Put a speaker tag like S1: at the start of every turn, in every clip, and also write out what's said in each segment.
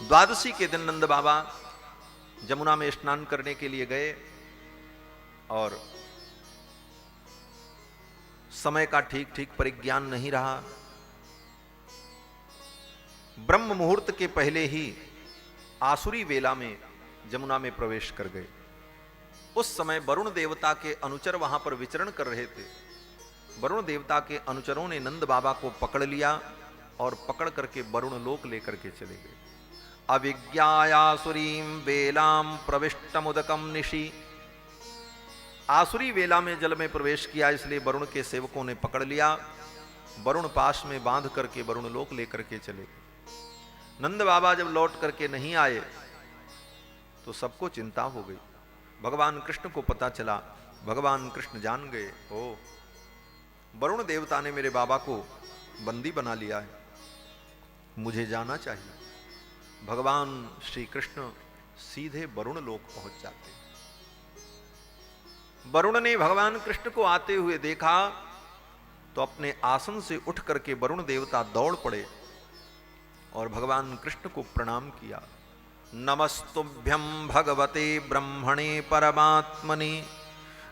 S1: द्वादशी के दिन नंद बाबा जमुना में स्नान करने के लिए गए और समय का ठीक ठीक परिज्ञान नहीं रहा। ब्रह्म मुहूर्त के पहले ही आसुरी वेला में जमुना में प्रवेश कर गए। उस समय वरुण देवता के अनुचर वहां पर विचरण कर रहे थे। वरुण देवता के अनुचरों ने नंद बाबा को पकड़ लिया और पकड़ करके वरुण लोक लेकर के चले गए। अविज्ञायासुरीं वेलाम प्रविष्टमुदकम निशि। आसुरी वेला में जल में प्रवेश किया, इसलिए वरुण के सेवकों ने पकड़ लिया। वरुण पाश में बांध करके वरुण लोक लेकर के चले गए। नंद बाबा जब लौट करके नहीं आए तो सबको चिंता हो गई। भगवान कृष्ण को पता चला, भगवान कृष्ण जान गए, ओ वरुण देवता ने मेरे बाबा को बंदी बना लिया है, मुझे जाना चाहिए। भगवान श्री कृष्ण सीधे वरुण लोक पहुंच जाते। वरुण ने भगवान कृष्ण को आते हुए देखा तो अपने आसन से उठ करके वरुण देवता दौड़ पड़े और भगवान कृष्ण को प्रणाम किया। नमस्तुभ्यं भगवते ब्रह्मणे परमात्मने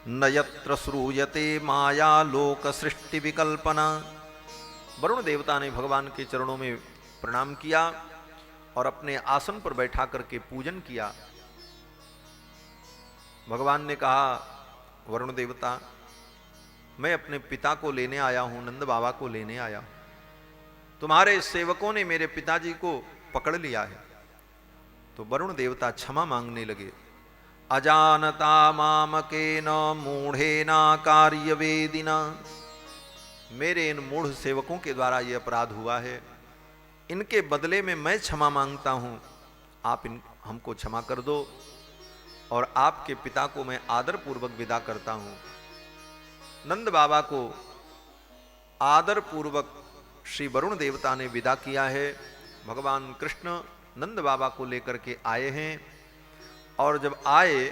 S1: न यत्र श्रूयते माया लोक सृष्टि विकल्पना। वरुण देवता ने भगवान के चरणों में प्रणाम किया और अपने आसन पर बैठा करके पूजन किया। भगवान ने कहा, वरुण देवता मैं अपने पिता को लेने आया हूं, नंद बाबा को लेने आया हूं। तुम्हारे सेवकों ने मेरे पिताजी को पकड़ लिया है। तो वरुण देवता क्षमा मांगने लगे। अजानता मामकेन मूढ़ेना कार्यवेदिना। मेरे इन मूढ़ सेवकों के द्वारा यह अपराध हुआ है, इनके बदले में मैं क्षमा मांगता हूं। आप हमको क्षमा कर दो और आपके पिता को मैं आदर पूर्वक विदा करता हूं। नंद बाबा को आदर पूर्वक श्री वरुण देवता ने विदा किया है। भगवान कृष्ण नंद बाबा को लेकर के आए हैं और जब आए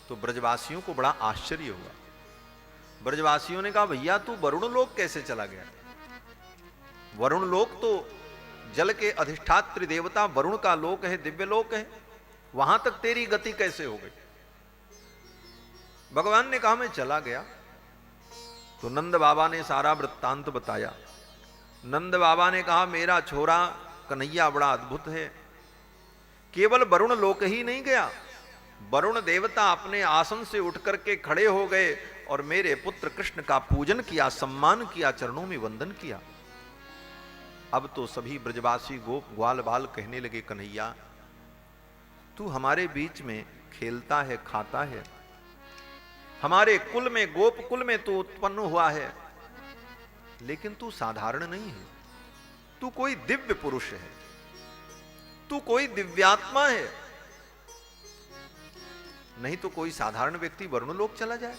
S1: तो ब्रजवासियों को बड़ा आश्चर्य हुआ। ब्रजवासियों ने कहा, भैया तू वरुण लोक कैसे चला गया? वरुण लोक तो जल के अधिष्ठात्री देवता वरुण का लोक है, दिव्य लोक है, वहां तक तेरी गति कैसे हो गई? भगवान ने कहा, मैं चला गया। तो नंद बाबा ने सारा वृत्तांत बताया। नंद बाबा ने कहा, मेरा छोरा कन्हैया बड़ा अद्भुत है, केवल वरुण लोक ही नहीं गया, वरुण देवता अपने आसन से उठ करके खड़े हो गए और मेरे पुत्र कृष्ण का पूजन किया, सम्मान किया, चरणों में वंदन किया। अब तो सभी ब्रजवासी गोप ग्वाल बाल कहने लगे, कन्हैया तू हमारे बीच में खेलता है, खाता है, हमारे कुल में, गोप कुल में तू उत्पन्न हुआ है, लेकिन तू साधारण नहीं है, तू कोई दिव्य पुरुष है, तू कोई दिव्यात्मा है, नहीं तो कोई साधारण व्यक्ति वरुण लोक चला जाए।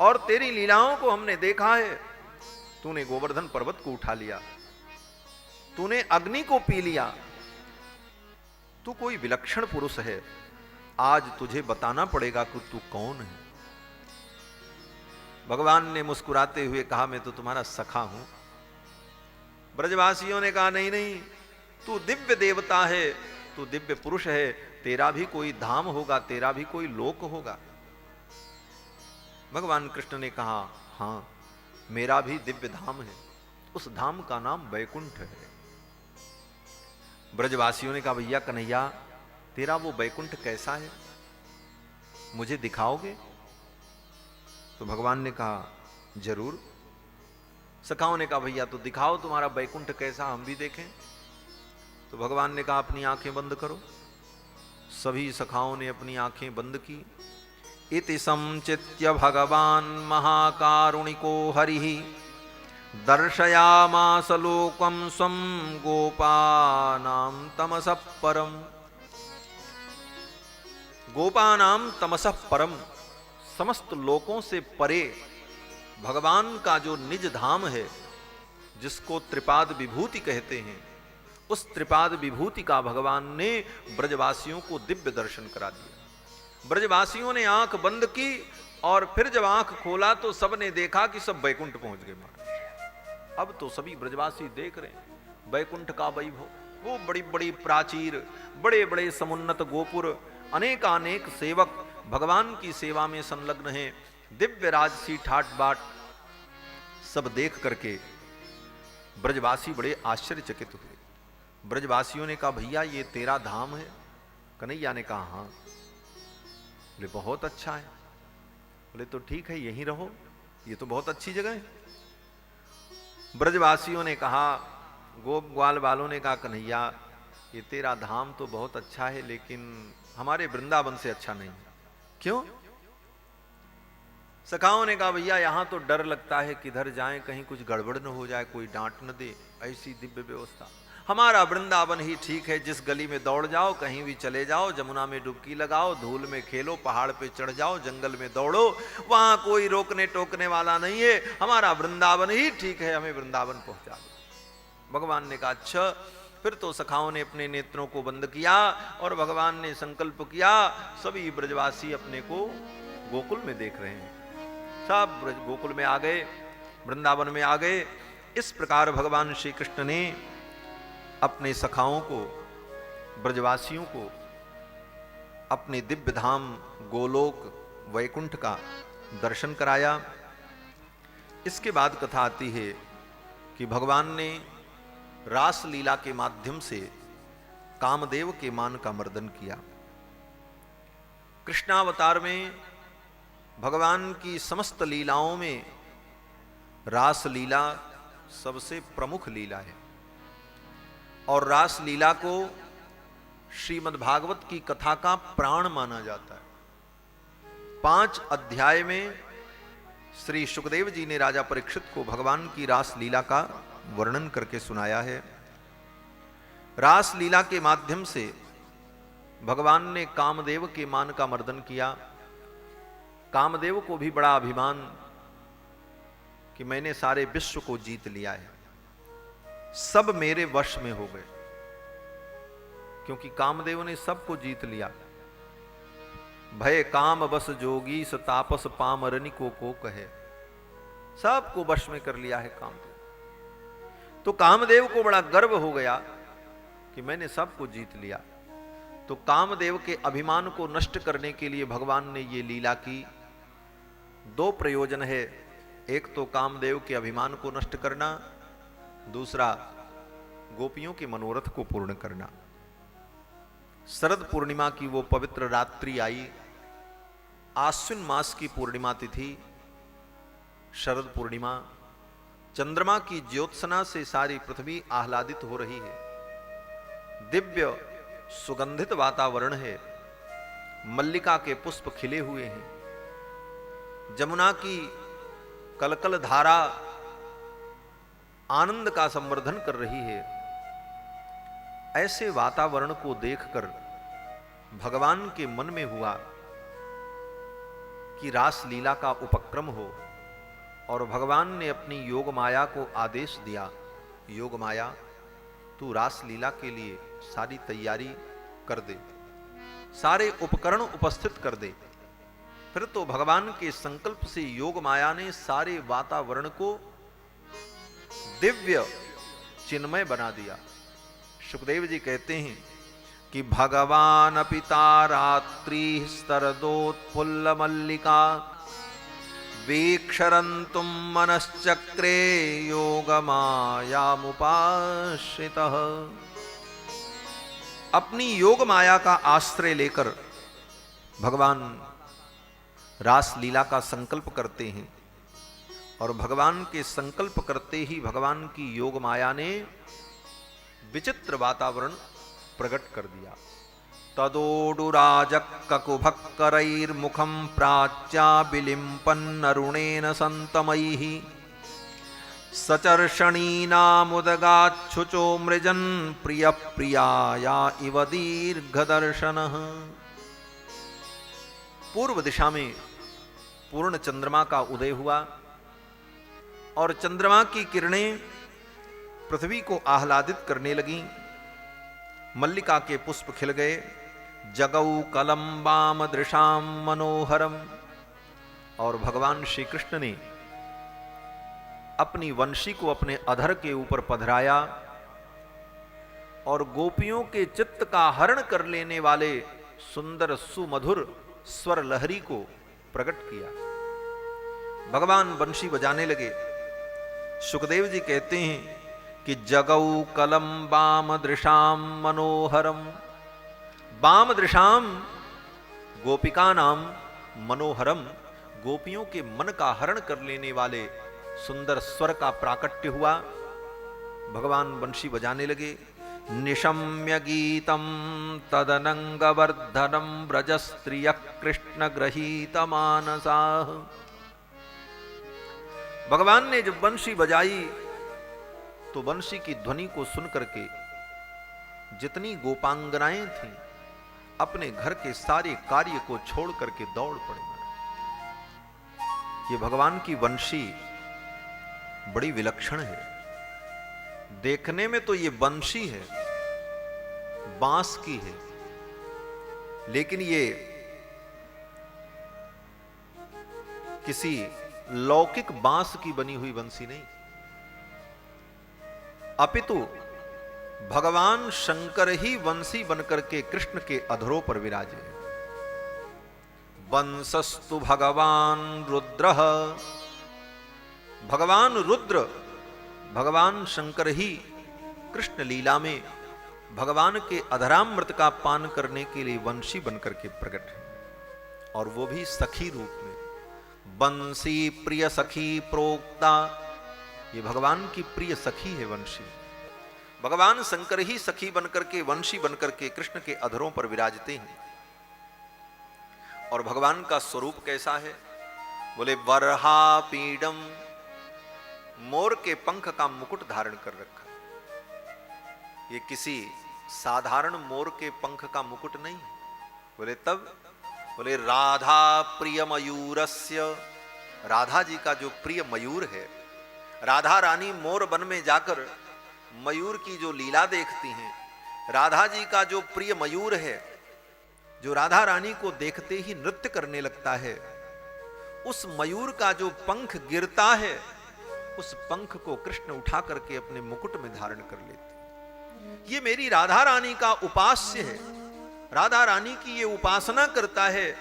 S1: और तेरी लीलाओं को हमने देखा है, तूने गोवर्धन पर्वत को उठा लिया, तूने अग्नि को पी लिया, तू कोई विलक्षण पुरुष है। आज तुझे बताना पड़ेगा कि तू कौन है। भगवान ने मुस्कुराते हुए कहा, मैं तो तुम्हारा सखा हूं। ब्रजवासियों ने कहा, नहीं नहीं, तू दिव्य देवता है, तू दिव्य पुरुष है, तेरा भी कोई धाम होगा, तेरा भी कोई लोक होगा। भगवान कृष्ण ने कहा, हां मेरा भी दिव्य धाम है, उस धाम का नाम वैकुंठ है। ब्रजवासियों ने कहा, भैया कन्हैया तेरा वो वैकुंठ कैसा है, मुझे दिखाओगे? तो भगवान ने कहा, जरूर। सखाओं ने कहा, भैया तो दिखाओ तुम्हारा वैकुंठ कैसा, हम भी देखें। तो भगवान ने कहा, अपनी आंखें बंद करो। सभी सखाओं ने अपनी आंखें बंद की। इति संचित्य भगवान महाकारुणिको हरिः दर्शयामास लोकं स्वं गोपानां तमसः परम। गोपानां तमसः परम, समस्त लोकों से परे भगवान का जो निज धाम है, जिसको त्रिपाद विभूति कहते हैं, उस त्रिपाद विभूति का भगवान ने ब्रजवासियों को दिव्य दर्शन करा दिया। ब्रजवासियों ने आंख बंद की और फिर जब आंख खोला तो सबने देखा कि सब बैकुंठ पहुंच गए महाराज। अब तो सभी ब्रजवासी देख रहे हैं बैकुंठ का वैभव, वो बड़ी बड़ी प्राचीर, बड़े बड़े समुन्नत गोपुर, अनेकानेक सेवक भगवान की सेवा में संलग्न हैं, दिव्य राजसी ठाट बाट, सब देख करके ब्रजवासी बड़े आश्चर्यचकित हुए। ब्रजवासियों ने कहा भैया ये तेरा धाम है? कन्हैया ने कहा हाँ। बोले बहुत अच्छा है। बोले तो ठीक है यहीं रहो, ये तो बहुत अच्छी जगह है। ब्रजवासियों ने कहा, गोप ग्वाल वालों ने कहा कन्हैया ये तेरा धाम तो बहुत अच्छा है लेकिन हमारे वृंदावन से अच्छा नहीं। क्यों? सखाओं ने कहा भैया यहां तो डर लगता है किधर जाएं कहीं कुछ गड़बड़ न हो जाए, कोई डांट न दे, ऐसी दिव्य व्यवस्था। हमारा वृंदावन ही ठीक है, जिस गली में दौड़ जाओ, कहीं भी चले जाओ, जमुना में डुबकी लगाओ, धूल में खेलो, पहाड़ पे चढ़ जाओ, जंगल में दौड़ो, वहां कोई रोकने टोकने वाला नहीं है, हमारा वृंदावन ही ठीक है, हमें वृंदावन पहुंचा दो। भगवान ने कहा अच्छा। फिर तो सखाओं ने अपने नेत्रों को बंद किया और भगवान ने संकल्प किया, सभी ब्रजवासी अपने को गोकुल में देख रहे हैं, सब ब्रज गोकुल में आ गए, वृंदावन में आ गए। इस प्रकार भगवान श्री कृष्ण ने अपने सखाओं को, ब्रजवासियों को अपने दिव्य धाम गोलोक वैकुंठ का दर्शन कराया। इसके बाद कथा आती है कि भगवान ने रास लीला के माध्यम से कामदेव के मान का मर्दन किया। कृष्णावतार में भगवान की समस्त लीलाओं में रास लीला सबसे प्रमुख लीला है और रास लीला को श्रीमद् भागवत की कथा का प्राण माना जाता है। 5 अध्याय में श्री सुखदेव जी ने राजा परीक्षित को भगवान की रास लीला का वर्णन करके सुनाया है। रास लीला के माध्यम से भगवान ने कामदेव के मान का मर्दन किया। कामदेव को भी बड़ा अभिमान कि मैंने सारे विश्व को जीत लिया है, सब मेरे वश में हो गए, क्योंकि कामदेव ने सबको जीत लिया। भय काम बस जोगी स तापस पामरनिको को कहे, सबको वश में कर लिया है कामदेव। तो कामदेव को बड़ा गर्व हो गया कि मैंने सबको जीत लिया। तो कामदेव के अभिमान को नष्ट करने के लिए भगवान ने ये लीला की। 2 प्रयोजन है, एक तो कामदेव के अभिमान को नष्ट करना, दूसरा गोपियों के मनोरथ को पूर्ण करना। शरद पूर्णिमा की वो पवित्र रात्रि आई, आश्विन मास की पूर्णिमा तिथि शरद पूर्णिमा, चंद्रमा की ज्योत्सना से सारी पृथ्वी आह्लादित हो रही है, दिव्य सुगंधित वातावरण है, मल्लिका के पुष्प खिले हुए हैं, जमुना की कलकल धारा आनंद का संवर्धन कर रही है। ऐसे वातावरण को देखकर भगवान के मन में हुआ कि रास लीला का उपक्रम हो और भगवान ने अपनी योग माया को आदेश दिया, योग माया तू रास लीला के लिए सारी तैयारी कर दे, सारे उपकरण उपस्थित कर दे। फिर तो भगवान के संकल्प से योग माया ने सारे वातावरण को दिव्य चिन्मय बना दिया। सुखदेव जी कहते हैं कि भगवान पिता रात्रि स्तरदोत्फुल्ल मल्लिका वीक्षरन्तुम मनश्चक्रे योगमायामुपाश्रितः। अपनी योग माया का आश्रय लेकर भगवान रास लीला का संकल्प करते हैं और भगवान के संकल्प करते ही भगवान की योग माया ने विचित्र वातावरण प्रकट कर दिया। तदोडुराजक्ककुभक्करैर्मुखं प्राच्या विलिम्पन्नरुणेन सन्तमैः सचर्षणीनामुदगाच्छुचो मृजन् प्रियप्रियाया इव दीर्घदर्शनः। पूर्व दिशा में पूर्ण चंद्रमा का उदय हुआ और चंद्रमा की किरणें पृथ्वी को आह्लादित करने लगीं। मल्लिका के पुष्प खिल गए। जगौ कलम्बाम दृशाम मनोहरम। और भगवान श्री कृष्ण ने अपनी वंशी को अपने अधर के ऊपर पधराया और गोपियों के चित्त का हरण कर लेने वाले सुंदर सुमधुर स्वर लहरी को प्रकट किया। भगवान वंशी बजाने लगे। सुखदेव जी कहते हैं कि जगौ कलम बाम दृशाम मनोहरम, बाम दृशाम गोपिका नाम मनोहरम, गोपियों के मन का हरण कर लेने वाले सुंदर स्वर का प्राकट्य हुआ। भगवान वंशी बजाने लगे। निशम्य गीतम तदनंगवर्धनम ब्रजस्त्रिय कृष्ण गृहीत मानसाः। भगवान ने जब वंशी बजाई तो वंशी की ध्वनि को सुन करके जितनी गोपांगनाएं थीं अपने घर के सारे कार्य को छोड़ करके दौड़ पड़े। ये भगवान की वंशी बड़ी विलक्षण है। देखने में तो ये वंशी है, बांस की है, लेकिन ये किसी लौकिक बांस की बनी हुई बंसी नहीं, अपितु भगवान शंकर ही वंशी बनकर के कृष्ण के अधरों पर विराजे। वंशस्तु भगवान रुद्र, भगवान रुद्र भगवान शंकर ही कृष्ण लीला में भगवान के अधरामृत का पान करने के लिए वंशी बनकर के प्रकट है, और वो भी सखी रूप में। बंसी प्रिय सखी प्रोक्ता, ये भगवान की प्रिय सखी है वंशी। भगवान शंकर ही सखी बनकर के वंशी बनकर के कृष्ण के अधरों पर विराजते हैं। और भगवान का स्वरूप कैसा है? बोले वरहा पीडम, मोर के पंख का मुकुट धारण कर रखा। ये किसी साधारण मोर के पंख का मुकुट नहीं। बोले तब? बोले राधा प्रिय मयूरस्य, राधा जी का जो प्रिय मयूर है, राधा रानी मोर वन में जाकर मयूर की जो लीला देखती हैं, राधा जी का जो प्रिय मयूर है, जो राधा रानी को देखते ही नृत्य करने लगता है, उस मयूर का जो पंख गिरता है, उस पंख को कृष्ण उठा करके अपने मुकुट में धारण कर लेते। ये मेरी राधा रानी का उपास्य है, राधा रानी की ये उपासना करता है,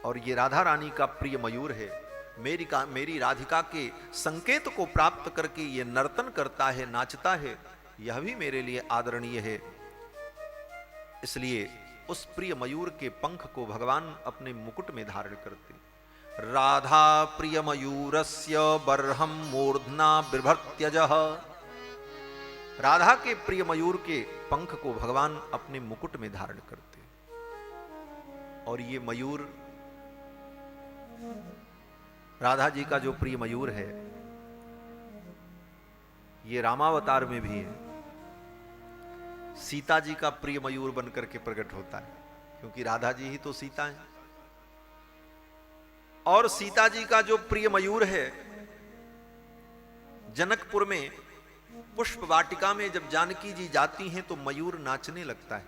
S1: और ये राधा रानी का प्रिय मयूर है। मेरी राधिका के संकेत को प्राप्त करके ये नर्तन करता है, नाचता है, यह भी मेरे लिए आदरणीय है। इसलिए उस प्रिय मयूर के पंख को भगवान अपने मुकुट में धारण करते। राधा प्रिय मयूरस्य बर्हम मूर्धना बिभर्त्यजः, राधा के प्रिय मयूर के पंख को भगवान अपने मुकुट में धारण करते। और ये मयूर, राधा जी का जो प्रिय मयूर है, ये रामावतार में भी है। सीता जी का प्रिय मयूर बनकर के प्रकट होता है, क्योंकि राधा जी ही तो सीता है। और सीता जी का जो प्रिय मयूर है, जनकपुर में पुष्प वाटिका में जब जानकी जी जाती हैं तो मयूर नाचने लगता है,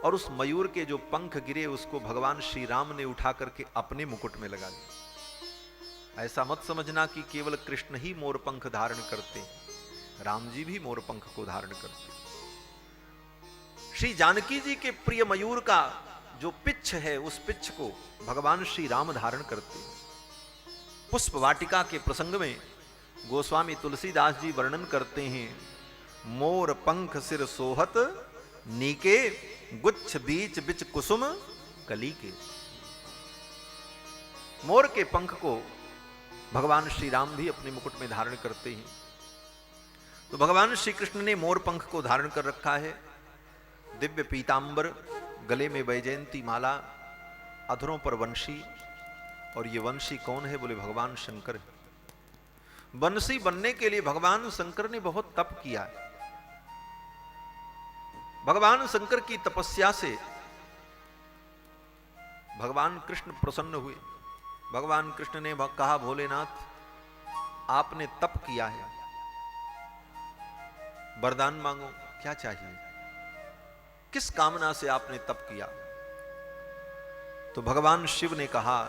S1: और उस मयूर के जो पंख गिरे उसको भगवान श्री राम ने उठा करके अपने मुकुट में लगा लिया। ऐसा मत समझना कि केवल कृष्ण ही मोर पंख धारण करते हैं, राम जी भी मोर पंख को धारण करते हैं। श्री जानकी जी के प्रिय मयूर का जो पिच्छ है, उस पिच्छ को भगवान श्री राम धारण करते हैं। पुष्प वाटिका के प्रसंग में गोस्वामी तुलसीदास जी वर्णन करते हैं, मोर पंख सिर सोहत नीके, गुच्छ बीच बिच कुसुम कली के। मोर के पंख को भगवान श्री राम भी अपने मुकुट में धारण करते हैं। तो भगवान श्री कृष्ण ने मोर पंख को धारण कर रखा है। दिव्य पीतांबर, गले में वैजयंती माला, अधरों पर वंशी। और ये वंशी कौन है? बोले भगवान शंकर है। वंशी बनने के लिए भगवान शंकर ने बहुत तप किया। भगवान शंकर की तपस्या से भगवान कृष्ण प्रसन्न हुए। भगवान कृष्ण ने कहा, भोलेनाथ आपने तप किया है, वरदान मांगो, क्या चाहिए? किस कामना से आपने तप किया? तो भगवान शिव ने कहा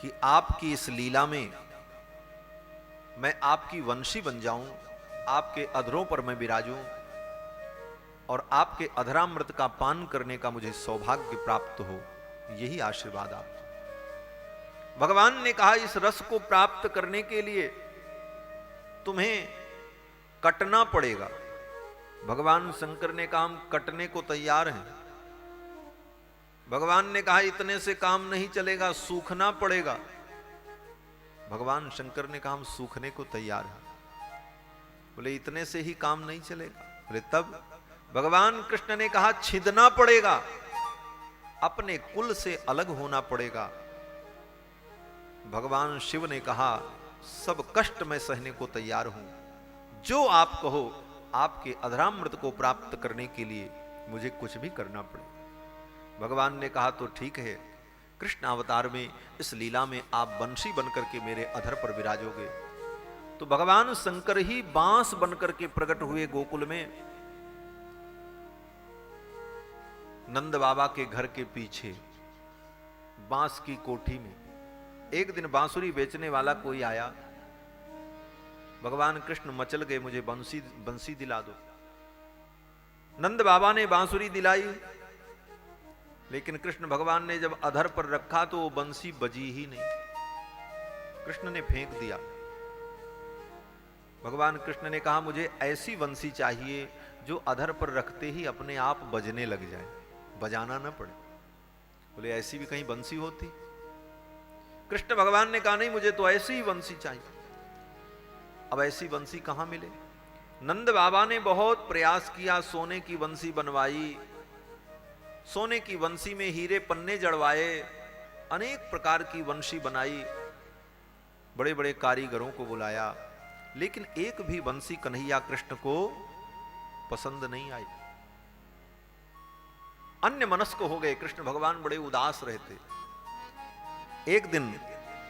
S1: कि आपकी इस लीला में मैं आपकी वंशी बन जाऊं, आपके अधरों पर मैं विराजूं और आपके अधरामृत का पान करने का मुझे सौभाग्य प्राप्त हो, यही आशीर्वाद आप। भगवान ने कहा इस रस को प्राप्त करने के लिए तुम्हें कटना पड़ेगा। भगवान शंकर ने कहा हम कटने को तैयार हैं। भगवान ने कहा इतने से काम नहीं चलेगा, सूखना पड़ेगा। भगवान शंकर ने कहा हम सूखने को तैयार हैं। बोले इतने से ही काम नहीं चलेगा। बोले तब भगवान कृष्ण ने कहा छिदना पड़ेगा, अपने कुल से अलग होना पड़ेगा। भगवान शिव ने कहा सब कष्ट मैं सहने को तैयार हूं, जो आप कहो, आपके अधरामृत को प्राप्त करने के लिए मुझे कुछ भी करना पड़े। भगवान ने कहा तो ठीक है, कृष्ण अवतार में इस लीला में आप बंशी बनकर के मेरे अधर पर विराजोगे। तो भगवान शंकर ही बांस बनकर के प्रकट हुए गोकुल में। नंद बाबा के घर के पीछे बांस की कोठी में एक दिन बांसुरी बेचने वाला कोई आया। भगवान कृष्ण मचल गए, मुझे बंसी दिला दो। नंद बाबा ने बांसुरी दिलाई, लेकिन कृष्ण भगवान ने जब अधर पर रखा तो वो बंसी बजी ही नहीं, कृष्ण ने फेंक दिया। भगवान कृष्ण ने कहा मुझे ऐसी बंसी चाहिए जो अधर पर रखते ही अपने आप बजने लग जाए, बजाना ना पड़े। बोले ऐसी भी कहीं बंसी होती? कृष्ण भगवान ने कहा नहीं, मुझे तो ऐसी ही बंसी चाहिए। अब ऐसी बंसी कहां मिले? नंद बाबा ने बहुत प्रयास किया, सोने की बंसी बनवाई, सोने की बंसी में हीरे पन्ने जड़वाए, अनेक प्रकार की बंसी बनाई, बड़े बड़े कारीगरों को बुलाया, लेकिन एक भी बंसी कन्हैया कृष्ण को पसंद नहीं आई। अन्य मनस्क हो गए, कृष्ण भगवान बड़े उदास रहते। एक दिन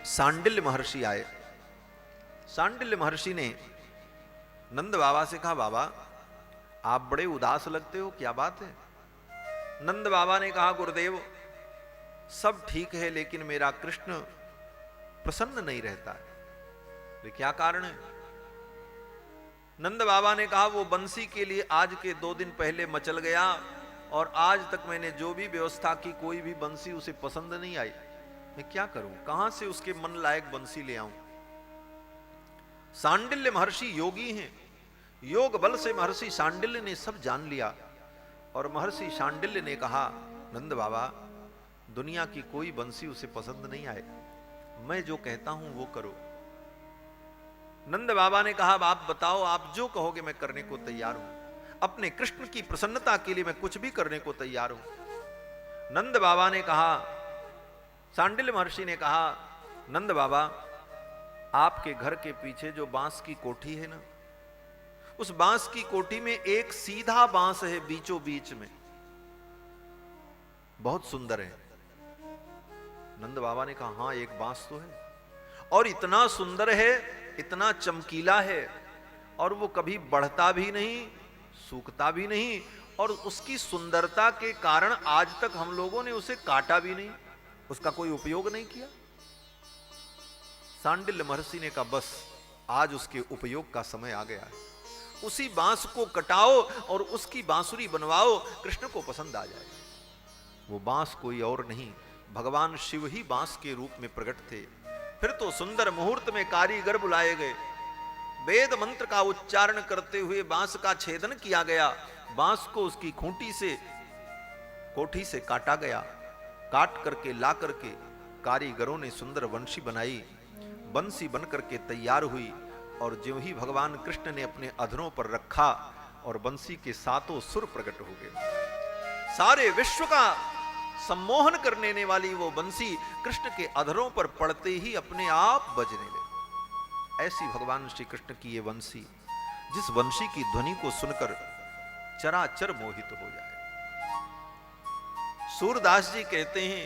S1: सांडिल्य महर्षि आए। सांडिल्य महर्षि ने नंद बाबा से कहा बाबा आप बड़े उदास लगते हो, क्या बात है? नंद बाबा ने कहा गुरुदेव सब ठीक है, लेकिन मेरा कृष्ण प्रसन्न नहीं रहता है। क्या कारण है? नंद बाबा ने कहा वो बंसी के लिए आज के 2 दिन पहले मचल गया और आज तक मैंने जो भी व्यवस्था की कोई भी बंसी उसे पसंद नहीं आई। मैं क्या करूं, कहां से उसके मन लायक बंसी ले आऊं? सांडिल्य महर्षि योगी हैं, योग बल से महर्षि सांडिल्य ने सब जान लिया और महर्षि सांडिल्य ने कहा नंद बाबा दुनिया की कोई बंसी उसे पसंद नहीं आए, मैं जो कहता हूं वो करो। नंद बाबा ने कहा आप बताओ, आप जो कहोगे मैं करने को तैयार हूं, अपने कृष्ण की प्रसन्नता के लिए मैं कुछ भी करने को तैयार हूं। नंद बाबा ने कहा, सांडिल्य महर्षि ने कहा नंद बाबा आपके घर के पीछे जो बांस की कोठी है ना, उस बांस की कोठी में एक सीधा बांस है बीचों बीच में, बहुत सुंदर है। नंद बाबा ने कहा हां एक बांस तो है, और इतना सुंदर है, इतना चमकीला है, और वो कभी बढ़ता भी नहीं, सूखता भी नहीं, और उसकी सुंदरता के कारण आज तक हम लोगों ने उसे काटा भी नहीं, उसका कोई उपयोग नहीं किया। सांडिल्य महर्षि ने कहा बस आज उसके उपयोग का समय आ गया है, उसी बांस को कटाओ और उसकी बांसुरी बनवाओ, कृष्ण को पसंद आ जाएगा। वो बांस कोई और नहीं, भगवान शिव ही बांस के रूप में प्रकट थे। फिर तो सुंदर मुहूर्त में कारीगर बुलाए गए, वेद मंत्र का उच्चारण करते हुए बांस का छेदन किया गया, बांस को उसकी खूंटी से कोठी से काटा गया, काट करके ला करके कारीगरों ने सुंदर बंशी बनाई, बंसी बन करके तैयार हुई, और ज्यों ही भगवान कृष्ण ने अपने अधरों पर रखा और बंसी के सातों सुर प्रकट हो गए। सारे विश्व का सम्मोहन करने वाली वो बंसी कृष्ण के अधरों पर पड़ते ही अपने आप बजने लगी। ऐसी भगवान श्री कृष्ण की ये बंसी, जिस बंशी की ध्वनि को सुनकर चराचर मोहित हो जाए। सूरदास जी कहते हैं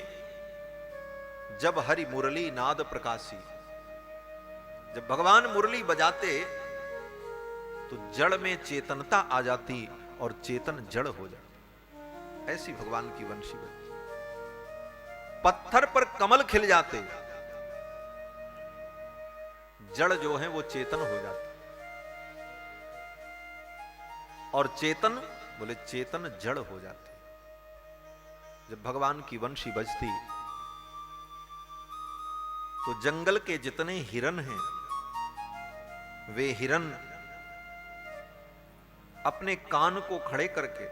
S1: जब हरि मुरली नाद प्रकाशी, जब भगवान मुरली बजाते तो जड़ में चेतनता आ जाती और चेतन जड़ हो जाती। ऐसी भगवान की वंशी बनती। पत्थर पर कमल खिल जाते, जड़ जो है वो चेतन हो जाती, और चेतन बोले चेतन जड़ हो जाती। जब भगवान की वंशी बजती तो जंगल के जितने हिरन हैं वे हिरन अपने कान को खड़े करके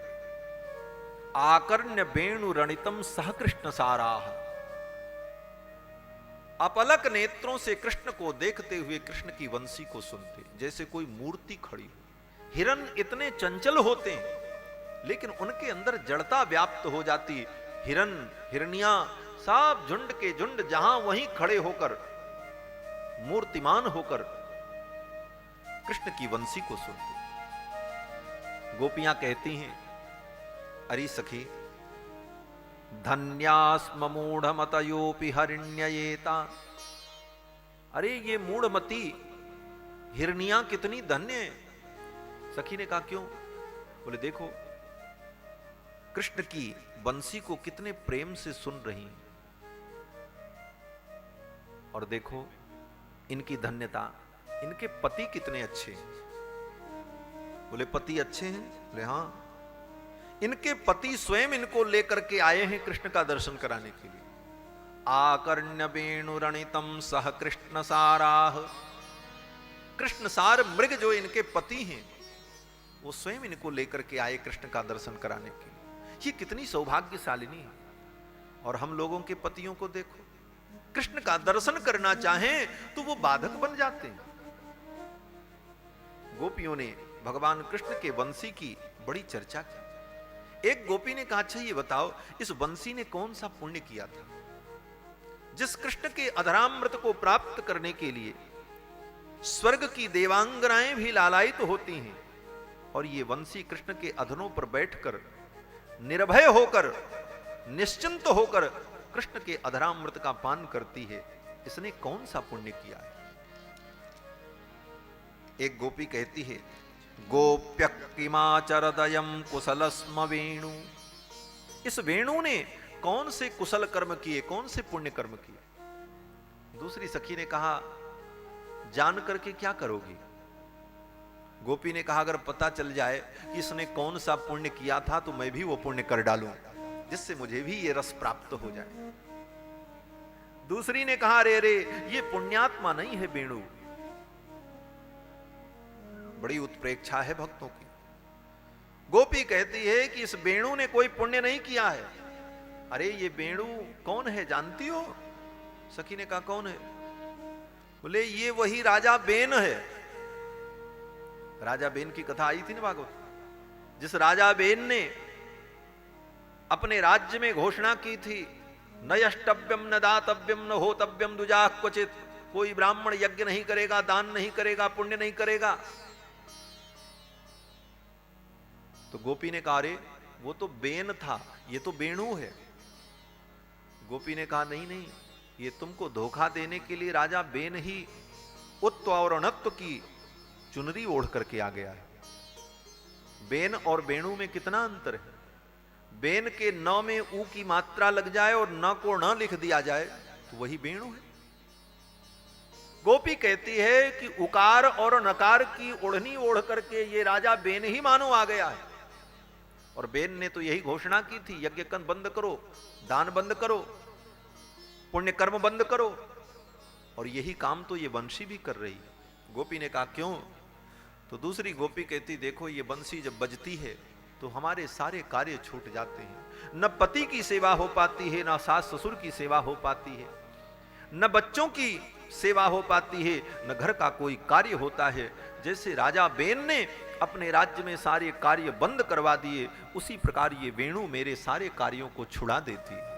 S1: आकर्ण्य वेणु रणितम सह कृष्ण साराह, अपलक नेत्रों से कृष्ण को देखते हुए कृष्ण की वंशी को सुनते, जैसे कोई मूर्ति खड़ी हो। हिरन इतने चंचल होते हैं लेकिन उनके अंदर जड़ता व्याप्त हो जाती। हिरन हिरनिया सब झुंड के झुंड जहां वहीं खड़े होकर मूर्तिमान होकर कृष्ण की वंशी को सुनते। गोपियां कहती हैं, अरे सखी धन्यास्म मूढ़मतयोपि हरिण्ययेता। अरे ये मूढ़मती हिरनियां कितनी धन्य है। सखी ने कहा क्यों? बोले देखो कृष्ण की बंसी को कितने प्रेम से सुन रही हैं, और देखो इनकी धन्यता, इनके पति कितने अच्छे हैं। बोले पति अच्छे हैं? बोले हां, इनके पति स्वयं इनको लेकर के आए हैं कृष्ण का दर्शन कराने के लिए। आकर्ण्य वेणुरणितम सह कृष्ण साराह। कृष्ण सार मृग जो इनके पति हैं वो स्वयं इनको लेकर के आए कृष्ण का दर्शन कराने के लिए। ये कितनी सौभाग्यशालिनी है। और हम लोगों के पतियों को देखो, कृष्ण का दर्शन करना चाहें तो वो बाधक बन जाते हैं। गोपियों ने भगवान कृष्ण के वंशी की बड़ी चर्चा की। एक गोपी ने कहा, अच्छा ये बताओ इस वंशी ने कौन सा पुण्य किया था जिस कृष्ण के अधरामृत को प्राप्त करने के लिए स्वर्ग की देवांगनाएं भी लालायित होती हैं, और ये वंशी कृष्ण के अधरों पर बैठकर निर्भय होकर निश्चिंत होकर कृष्ण के अधरामृत का पान करती है। इसने कौन सा पुण्य किया है? एक गोपी कहती है, गोप्य किमाचरदयम कुशलस्म वेणु। इस वेणु ने कौन से कुशल कर्म किए, कौन से पुण्य कर्म किए? दूसरी सखी ने कहा, जान करके क्या करोगी? गोपी ने कहा, अगर पता चल जाए कि इसने कौन सा पुण्य किया था तो मैं भी वो पुण्य कर डालूं, जिससे मुझे भी ये रस प्राप्त हो जाए। दूसरी ने कहा, अरे अरे ये पुण्यात्मा नहीं है वेणु, बड़ी उत्प्रेक्षा है भक्तों की। गोपी कहती है कि इस वेणु ने कोई पुण्य नहीं किया है। अरे ये वेणु कौन है जानती हो? सखी ने कहा, कौन है? बोले ये वही राजा बेन है। राजा बेन की कथा आई थी ना भागवत, जिस राजा बेन ने अपने राज्य में घोषणा की थी, न यष्टव्यम न दातव्यम न होतव्यम दुजा क्वचित। कोई ब्राह्मण यज्ञ नहीं करेगा, दान नहीं करेगा, पुण्य नहीं करेगा। तो गोपी ने कहा, अरे वो तो बेन था, ये तो वेणु है। गोपी ने कहा, नहीं नहीं, ये तुमको धोखा देने के लिए राजा बेन ही उत्व और अनत्व की चुनरी ओढ़ करके आ गया है। बेन और वेणु में कितना अंतर है। बेन के न में ऊ की मात्रा लग जाए और न को न लिख दिया जाए तो वही वेणु है। गोपी कहती है कि उकार और नकार की ओढ़नी ओढ़ करके ये राजा बेन ही मानो आ गया है। और बेन ने तो यही घोषणा की थी, यज्ञ कर्म बंद करो, दान बंद करो, पुण्य कर्म बंद करो, और यही काम तो ये बंशी भी कर रही है। गोपी ने कहा, क्यों? तो दूसरी गोपी कहती, देखो ये बंसी जब बजती है तो हमारे सारे कार्य छूट जाते हैं। न पति की सेवा हो पाती है, न सास ससुर की सेवा हो पाती है, न बच्चों की सेवा हो पाती है, न घर का कोई कार्य होता है। जैसे राजा बेन ने अपने राज्य में सारे कार्य बंद करवा दिए, उसी प्रकार ये वेणु मेरे सारे कार्यों को छुड़ा देती है।